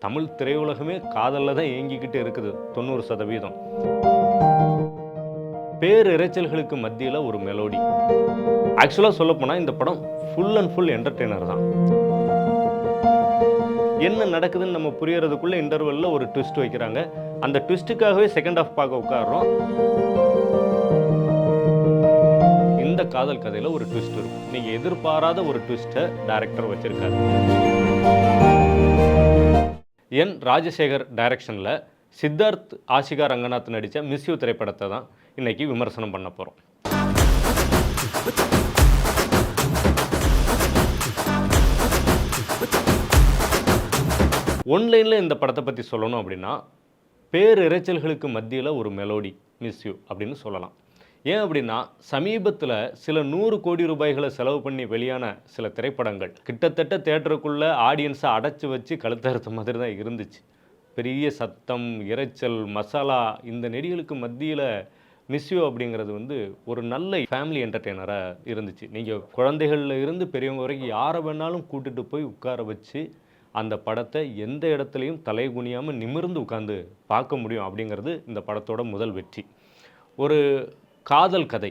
தமிழ் திரையுலகமே காதலில் தான் இயங்கிக்கிட்டு இருக்குது 90%. பேரிரைச்சல்களுக்கு மத்தியில் ஒரு மெலோடி. ஆக்சுவலாக சொல்லப்போனால் இந்த படம் ஃபுல் அண்ட் ஃபுல் என்டர்டெய்னர் தான். என்ன நடக்குதுன்னு நம்ம புரியறதுக்குள்ள இன்டர்வெல்ல ஒரு ட்விஸ்ட் வைக்கிறாங்க. அந்த ட்விஸ்ட்டுக்காகவே செகண்ட் ஹாஃப் பார்க்க உட்கார்றோம். இந்த காதல் கதையில் ஒரு ட்விஸ்ட் இருக்கும். நீங்கள் எதிர்பாராத ஒரு ட்விஸ்ட்டை டைரக்டர் வச்சிருக்காரு. என் ராஜசேகர் டைரக்ஷனில் சித்தார்த் ஆஷிகா ரங்கநாத் நடித்த மிஸ் யூ திரைப்படத்தை தான் இன்னைக்கு விமர்சனம் பண்ண போகிறோம். ஒன்லைனில் இந்த படத்தை பற்றி சொல்லணும் அப்படின்னா, பேரிரைச்சல்களுக்கு மத்தியில் ஒரு மெலோடி மிஸ் யூ அப்படின்னு சொல்லலாம். ஏன் அப்படின்னா, சமீபத்தில் சில 100 கோடி ரூபாய்களை செலவு பண்ணி வெளியான சில திரைப்படங்கள் கிட்டத்தட்ட தேட்டருக்குள்ளே ஆடியன்ஸை அடைச்சி வச்சு கழுத்தறுத்த மாதிரி தான் இருந்துச்சு. பெரிய சத்தம், இரைச்சல், மசாலா, இந்த நெடிகளுக்கு மத்தியில் மிஸ் யூ அப்படிங்கிறது ஒரு நல்ல ஃபேமிலி என்டர்டெய்னராக இருந்துச்சு. நீங்கள் குழந்தைகளில் இருந்து பெரியவங்க வரைக்கும் யாரை வேணாலும் கூட்டிகிட்டு போய் உட்கார வச்சு அந்த படத்தை எந்த இடத்துலையும் தலை குனியாமல் நிமிர்ந்து உட்காந்து பார்க்க முடியும் அப்படிங்கிறது இந்த படத்தோட முதல் வெற்றி. ஒரு காதல் கதை,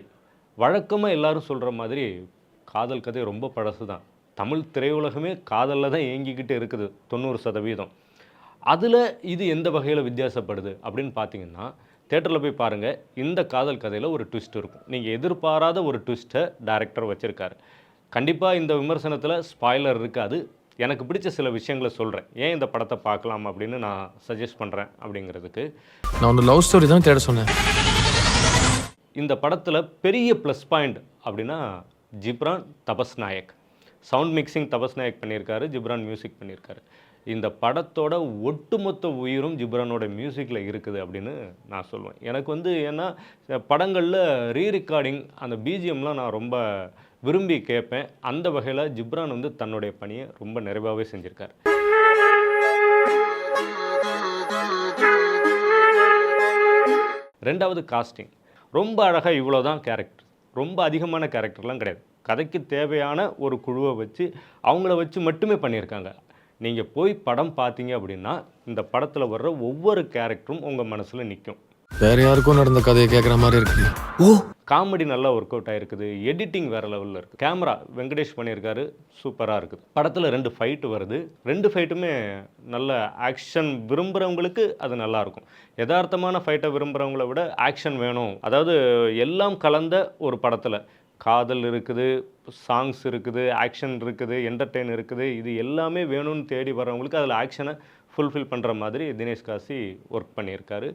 வழக்கமாக எல்லாரும் சொல்கிற மாதிரி காதல் கதை ரொம்ப பழசு தான். தமிழ் திரையுலகமே காதலில் தான் இயங்கிக்கிட்டு இருக்குது 90%. அதில் இது எந்த வகையில் வித்தியாசப்படுது அப்படின்னு பார்த்தீங்கன்னா, தேட்டரில் போய் பாருங்கள். இந்த காதல் கதையில் ஒரு ட்விஸ்ட் இருக்கும். நீங்கள் எதிர்பாராத ஒரு ட்விஸ்ட்டை டைரக்டர் வச்சுருக்காரு. கண்டிப்பாக இந்த விமர்சனத்தில் ஸ்பாய்லர் இருக்காது. எனக்கு பிடிச்ச சில விஷயங்களை சொல்கிறேன். ஏன் இந்த படத்தை பார்க்கலாம் அப்படின்னு நான் சஜஸ்ட் பண்ணுறேன் அப்படிங்கிறதுக்கு. நான் ஒரு லவ் ஸ்டோரி தான் தேட சொன்னேன். இந்த படத்தில் பெரிய ப்ளஸ் பாயிண்ட் அப்படின்னா ஜிப்ரான், தபஸ் நாயக். சவுண்ட் மிக்சிங் தபஸ் நாயக் பண்ணியிருக்காரு, ஜிப்ரான் மியூசிக் பண்ணியிருக்காரு. இந்த படத்தோட ஒட்டுமொத்த உயிரும் ஜிப்ரானோட மியூசிக்கில் இருக்குது அப்படின்னு நான் சொல்லுவேன். எனக்கு ஏன்னா படங்களில் ரீரெக்கார்டிங் அந்த பிஜிஎம்லாம் நான் ரொம்ப விரும்பி கேட்பேன். அந்த வகையில் ஜிப்ரான் தன்னுடைய பணியை ரொம்ப நிறைவாகவே செஞ்சுருக்கார். ரெண்டாவது காஸ்டிங். ரொம்ப அழகாக இவ்வளோ தான் கேரக்டர், ரொம்ப அதிகமான கேரக்டர்லாம் கிடையாது. கதைக்கு தேவையான ஒரு குழுவை வச்சு அவங்கள வச்சு மட்டுமே பண்ணியிருக்காங்க. நீங்கள் போய் படம் பார்த்தீங்க அப்படின்னா இந்த படத்தில் வர்ற ஒவ்வொரு கேரக்டரும் உங்கள் மனசில் நிற்கும். வேற யாருக்கும் நடந்த கதையை கேட்குற மாதிரி இருக்கு. காமெடி நல்லா ஒர்க் அவுட் ஆகிருக்குது. எடிட்டிங் வேறு லெவலில் இருக்குது. கேமரா வெங்கடேஷ் பண்ணியிருக்காரு, சூப்பராக இருக்குது. படத்தில் 2 ஃபைட்டு வருது. 2 ஃபைட்டுமே நல்ல ஆக்ஷன் விரும்புகிறவங்களுக்கு அது நல்லாயிருக்கும். யதார்த்தமான ஃபைட்டை விரும்புகிறவங்கள விட ஆக்ஷன் வேணும், அதாவது எல்லாம் கலந்த ஒரு படத்தில் காதல் இருக்குது, சாங்ஸ் இருக்குது, ஆக்ஷன் இருக்குது, என்டர்டெயின் இருக்குது, இது எல்லாமே வேணும்னு தேடி வர்றவங்களுக்கு அதில் ஆக்ஷனை ஃபுல்ஃபில் பண்ணுற மாதிரி தினேஷ் காசி ஒர்க் பண்ணியிருக்காரு.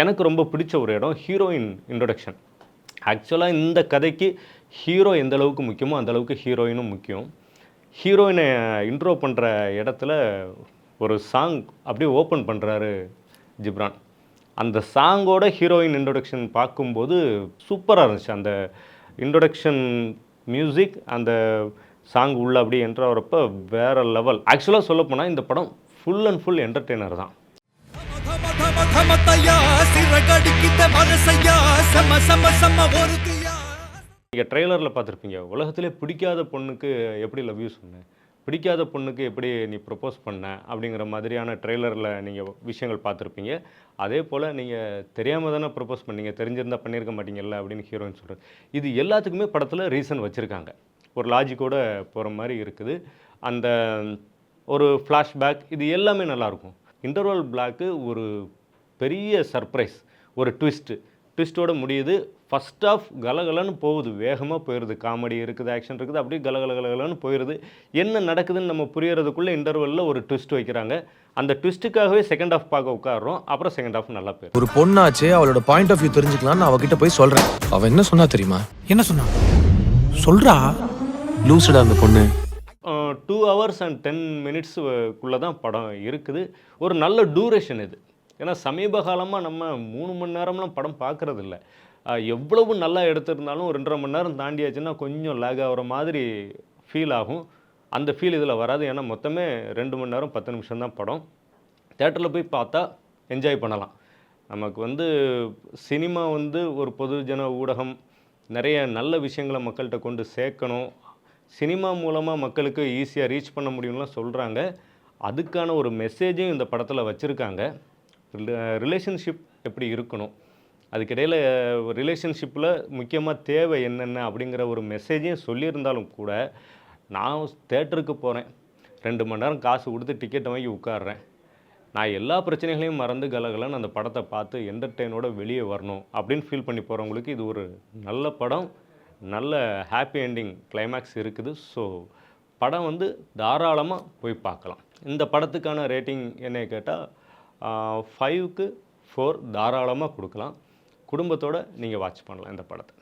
எனக்கு ரொம்ப பிடிச்ச ஒரு இடம் ஹீரோயின் இன்ட்ரொடக்ஷன். ஆக்சுவலாக இந்த கதைக்கு ஹீரோ எந்த அளவுக்கு முக்கியமோ அந்த அளவுக்கு ஹீரோயினும் முக்கியம். ஹீரோயினை இன்ட்ரோ பண்ணுற இடத்துல ஒரு சாங் அப்படியே ஓப்பன் பண்ணுறாரு ஜிப்ரான். அந்த சாங்கோட ஹீரோயின் இன்ட்ரொடக்ஷன் பார்க்கும்போது சூப்பராக இருந்துச்சு. அந்த இன்ட்ரொடக்ஷன் மியூசிக், அந்த சாங் உள்ள அப்படியே என்ட்ரு ஆகிறப்ப வேறு லெவல். ஆக்சுவலாக சொல்லப்போனால் இந்த படம் ஃபுல் அண்ட் ஃபுல் என்டர்டெய்னர் தான். நீங்கள் ட்ரெய்லரில் பார்த்துருப்பீங்க, உலகத்திலே பிடிக்காத பொண்ணுக்கு எப்படி லவ் யூ சொன்னேன், பிடிக்காத பொண்ணுக்கு எப்படி நீ ப்ரப்போஸ் பண்ண அப்படிங்கிற மாதிரியான ட்ரெய்லரில் நீங்கள் விஷயங்கள் பார்த்துருப்பீங்க. அதே போல் நீங்கள் தெரியாமல் தானே ப்ரப்போஸ் பண்ணீங்க, தெரிஞ்சிருந்தால் பண்ணியிருக்க மாட்டீங்கல்ல அப்படின்னு ஹீரோயின் சொல்கிறது. இது எல்லாத்துக்குமே படத்தில் ரீசன் வச்சுருக்காங்க. ஒரு லாஜிக்கோடு போகிற மாதிரி இருக்குது. அந்த ஒரு ஃப்ளாஷ்பேக், இது எல்லாமே நல்லாயிருக்கும். இன்டர்வல் பிளாக்கு ஒரு பெரிய சர்ப்ரைஸ், ஒரு ட்விஸ்ட்டோடு முடியுது. ஃபஸ்ட் ஆஃப் கலகலன்னு போகுது, வேகமாக போயிடுது. காமெடி இருக்குது, ஆக்ஷன் இருக்குது, அப்படியே கலகலன்னு போயிடுது. என்ன நடக்குதுன்னு நம்ம புரியறதுக்குள்ளே இன்டர்வலில் ஒரு ட்விஸ்ட் வைக்கிறாங்க. அந்த ட்விஸ்ட்டுக்காகவே செகண்ட் ஹாஃப் பார்க்க உட்காரோம். அப்புறம் செகண்ட் ஹாஃப் நல்லா போயிடும். ஒரு பொண்ணாச்சே, அவளோட பாயிண்ட் ஆஃப் வியூ தெரிஞ்சுக்கலாம்னு அவகிட்ட போய் சொல்கிறேன். அவள் என்ன சொன்னா தெரியுமா? என்ன சொன்னா சொல்கிறா? லூசடா அந்த பொண்ணு. 2 hours and 10 minutes தான் படம் இருக்குது. ஒரு நல்ல டூரேஷன் இது. ஏன்னா சமீப காலமாக நம்ம 3 மணி நேரம்லாம் படம் பார்க்குறதில்ல. எவ்வளவு நல்லா எடுத்திருந்தாலும் ஒரு 2.5 மணி நேரம் தாண்டியாச்சுன்னா கொஞ்சம் லேக் ஆகிற மாதிரி ஃபீல் ஆகும். அந்த ஃபீல் இதில் வராது. ஏன்னா மொத்தமே 2 மணி நேரம் 10 நிமிஷம் தான் படம். தேட்டரில் போய் பார்த்தா என்ஜாய் பண்ணலாம். நமக்கு சினிமா ஒரு பொதுஜன ஊடகம், நிறைய நல்ல விஷயங்களை மக்கள்கிட்ட கொண்டு சேர்க்கணும். சினிமா மூலமாக மக்களுக்கு ஈஸியாக ரீச் பண்ண முடியும்லாம் சொல்கிறாங்க. அதுக்கான ஒரு மெசேஜையும் இந்த படத்தில் வச்சுருக்காங்க. ரிலேஷன்ஷிப் எப்படி இருக்கணும், அதுக்கிடையில் ரிலேஷன்ஷிப்பில் முக்கியமாக தேவை என்னென்ன அப்படிங்கிற ஒரு மெசேஜையும் சொல்லியிருந்தாலும் கூட, நான் தேட்டருக்கு போகிறேன், 2 மணி நேரம் காசு கொடுத்து டிக்கெட்டை வாங்கி உட்கார்றேன், நான் எல்லா பிரச்சனைகளையும் மறந்து கலகலன்னு அந்த படத்தை பார்த்து என்டர்டெயினோட வெளியே வரணும் அப்படின்னு ஃபீல் பண்ணி போகிறவங்களுக்கு இது ஒரு நல்ல படம். நல்ல ஹாப்பி எண்டிங் கிளைமேக்ஸ் இருக்குது. ஸோ படம் வந்து தாராளமாக போய் பார்க்கலாம். இந்த படத்துக்கான ரேட்டிங் என்னை கேட்டால் 5க்கு 4 தாராளமாக கொடுக்கலாம். குடும்பத்தோடு நீங்கள் வாட்ச் பண்ணலாம் இந்த படத்தை.